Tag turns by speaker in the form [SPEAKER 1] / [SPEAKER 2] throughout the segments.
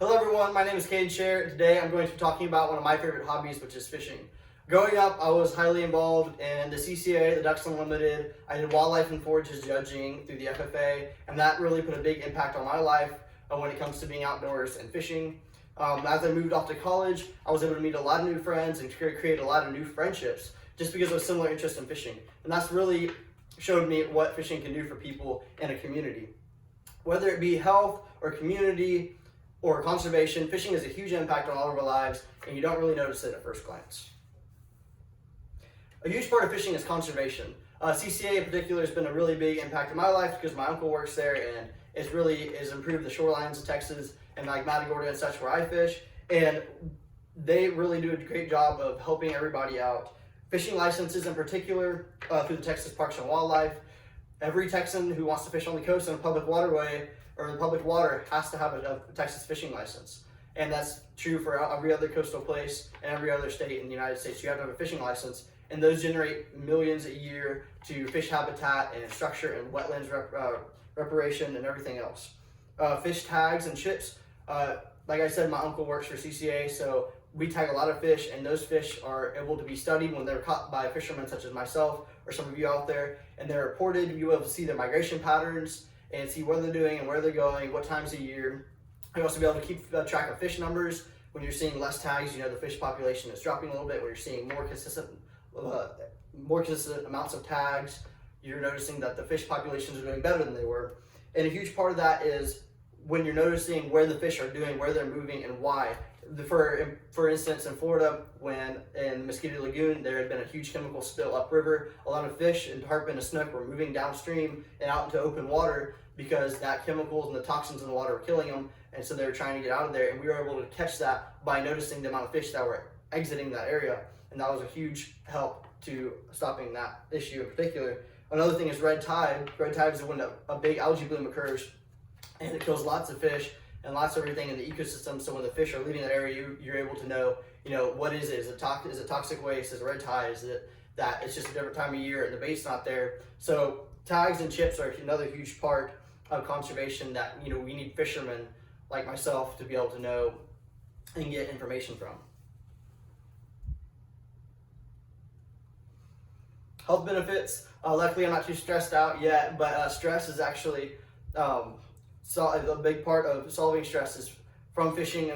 [SPEAKER 1] Hello everyone, my name is Caeden Scherer. Today I'm going to be talking about one of my favorite hobbies, which is fishing. Growing up, I was highly involved in the CCA, the Ducks Unlimited. I did wildlife and forages judging through the FFA, and that really put a big impact on my life when it comes to being outdoors and fishing. As I moved off to college, I was able to meet a lot of new friends and create a lot of new friendships just because of similar interest in fishing. And that's really showed me what fishing can do for people in a community. Whether it be health or community or conservation, fishing has a huge impact on all of our lives, and you don't really notice it at first glance. A huge part of fishing is conservation. CCA in particular has been a really big impact in my life because my uncle works there, and it's really has improved the shorelines of Texas and like Matagorda and such where I fish, and they really do a great job of helping everybody out. Fishing licenses in particular through the Texas Parks and Wildlife. Every Texan who wants to fish on the coast in a public waterway or in public water has to have a Texas fishing license. And that's true for every other coastal place and every other state in the United States. You have to have a fishing license, and those generate millions a year to fish habitat and structure and wetlands reparation and everything else. Fish tags and chips. Like I said, my uncle works for CCA, so we tag a lot of fish, and those fish are able to be studied when they're caught by fishermen such as myself or some of you out there, and they're reported. You'll be able to see their migration patterns and see what they're doing and where they're going, what times of year. You'll also be able to keep track of fish numbers. When you're seeing less tags, you know the fish population is dropping a little bit. When you're seeing more consistent amounts of tags, you're noticing that the fish populations are doing better than they were. And a huge part of that is when you're noticing where the fish are doing, where they're moving, and why. For instance, in Florida, when in Mosquito Lagoon, there had been a huge chemical spill upriver. A lot of fish and tarpon and snook were moving downstream and out into open water because that chemicals and the toxins in the water were killing them, and so they were trying to get out of there. And we were able to catch that by noticing the amount of fish that were exiting that area, and that was a huge help to stopping that issue in particular. Another thing is red tide. Red tide is when a big algae bloom occurs, and it kills lots of fish and lots of everything in the ecosystem. So when the fish are leaving that area, you're able to know, what is it? Is it toxic waste? Is it red tide? Is it that it's just a different time of year and the bait's not there? So tags and chips are another huge part of conservation that we need fishermen like myself to be able to know and get information from. Health benefits. Luckily, I'm not too stressed out yet, but stress is actually a big part of solving stress is from fishing. The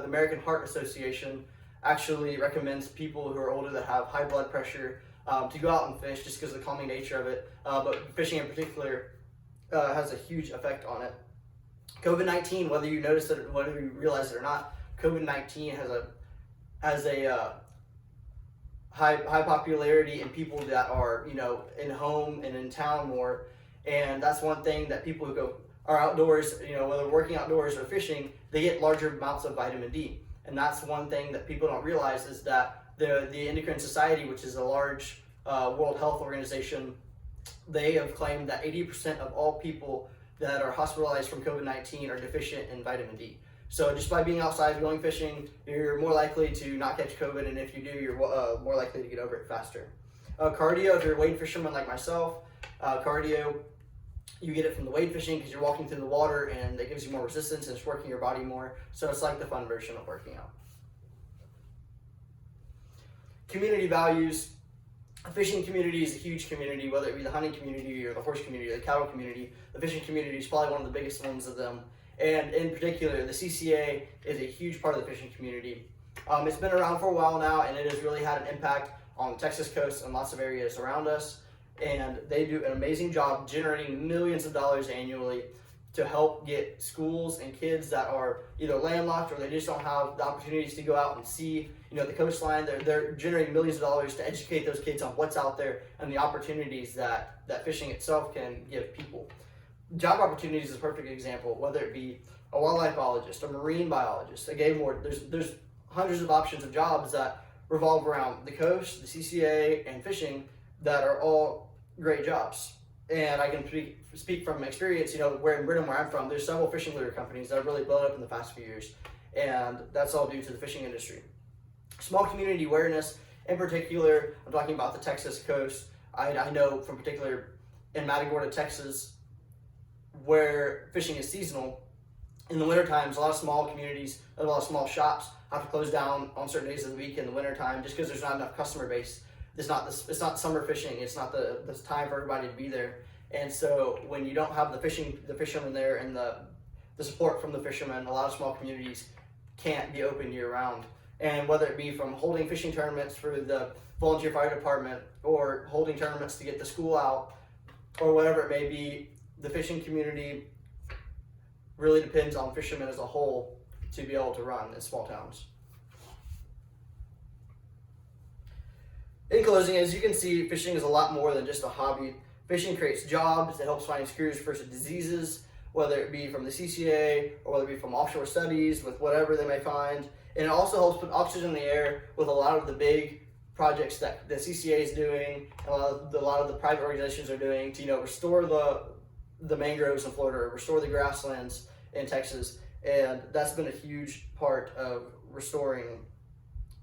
[SPEAKER 1] American Heart Association actually recommends people who are older that have high blood pressure to go out and fish just because of the calming nature of it. But fishing in particular has a huge effect on it. COVID-19, whether you notice it, whether you realize it or not, COVID-19 has a high popularity in people that are in home and in town more, and that's one thing that people who are outdoors, whether working outdoors or fishing, they get larger amounts of vitamin D. And that's one thing that people don't realize is that the Endocrine Society, which is a large World Health Organization, they have claimed that 80% of all people that are hospitalized from COVID-19 are deficient in vitamin D. So just by being outside, going fishing, you're more likely to not catch COVID, and if you do, you're more likely to get over it faster. Cardio, if you're a wade fisherman like myself, cardio, you get it from the wade fishing because you're walking through the water and it gives you more resistance and it's working your body more. So it's like the fun version of working out. Community values. The fishing community is a huge community, whether it be the hunting community or the horse community or the cattle community. The fishing community is probably one of the biggest ones of them. And in particular, the CCA is a huge part of the fishing community. It's been around for a while now, and it has really had an impact on the Texas coast and lots of areas around us. And they do an amazing job generating millions of dollars annually to help get schools and kids that are either landlocked or they just don't have the opportunities to go out and see the coastline. They're generating millions of dollars to educate those kids on what's out there and the opportunities that fishing itself can give people. Job opportunities is a perfect example, whether it be a wildlife biologist, a marine biologist, a game warden. There's hundreds of options of jobs that revolve around the coast, the CCA, and fishing that are all great jobs. And I can speak from experience, where in Britain, where I'm from, there's several fishing lure companies that have really blown up in the past few years. And that's all due to the fishing industry. Small community awareness, in particular, I'm talking about the Texas coast. I know from particular in Matagorda, Texas, where fishing is seasonal, in the winter times, a lot of small communities, a lot of small shops have to close down on certain days of the week in the winter time just because there's not enough customer base. It's not summer fishing. It's not the time for everybody to be there. And so when you don't have the fishermen there and the support from the fishermen, a lot of small communities can't be open year round. And whether it be from holding fishing tournaments for the volunteer fire department or holding tournaments to get the school out or whatever it may be, the fishing community really depends on fishermen as a whole to be able to run in small towns. In closing, as you can see, fishing is a lot more than just a hobby. Fishing creates jobs, it helps find cures for diseases, whether it be from the CCA or whether it be from offshore studies with whatever they may find. And it also helps put oxygen in the air with a lot of the big projects that the CCA is doing, and a lot of the private organizations are doing to restore the mangroves in Florida, restore the grasslands in Texas, and that's been a huge part of restoring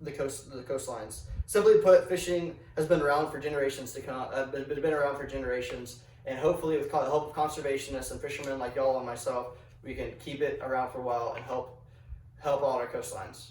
[SPEAKER 1] the coastlines. Simply put, fishing has been around for generations to come. Been around for generations, and hopefully, with the help of conservationists and fishermen like y'all and myself, we can keep it around for a while and help out our coastlines.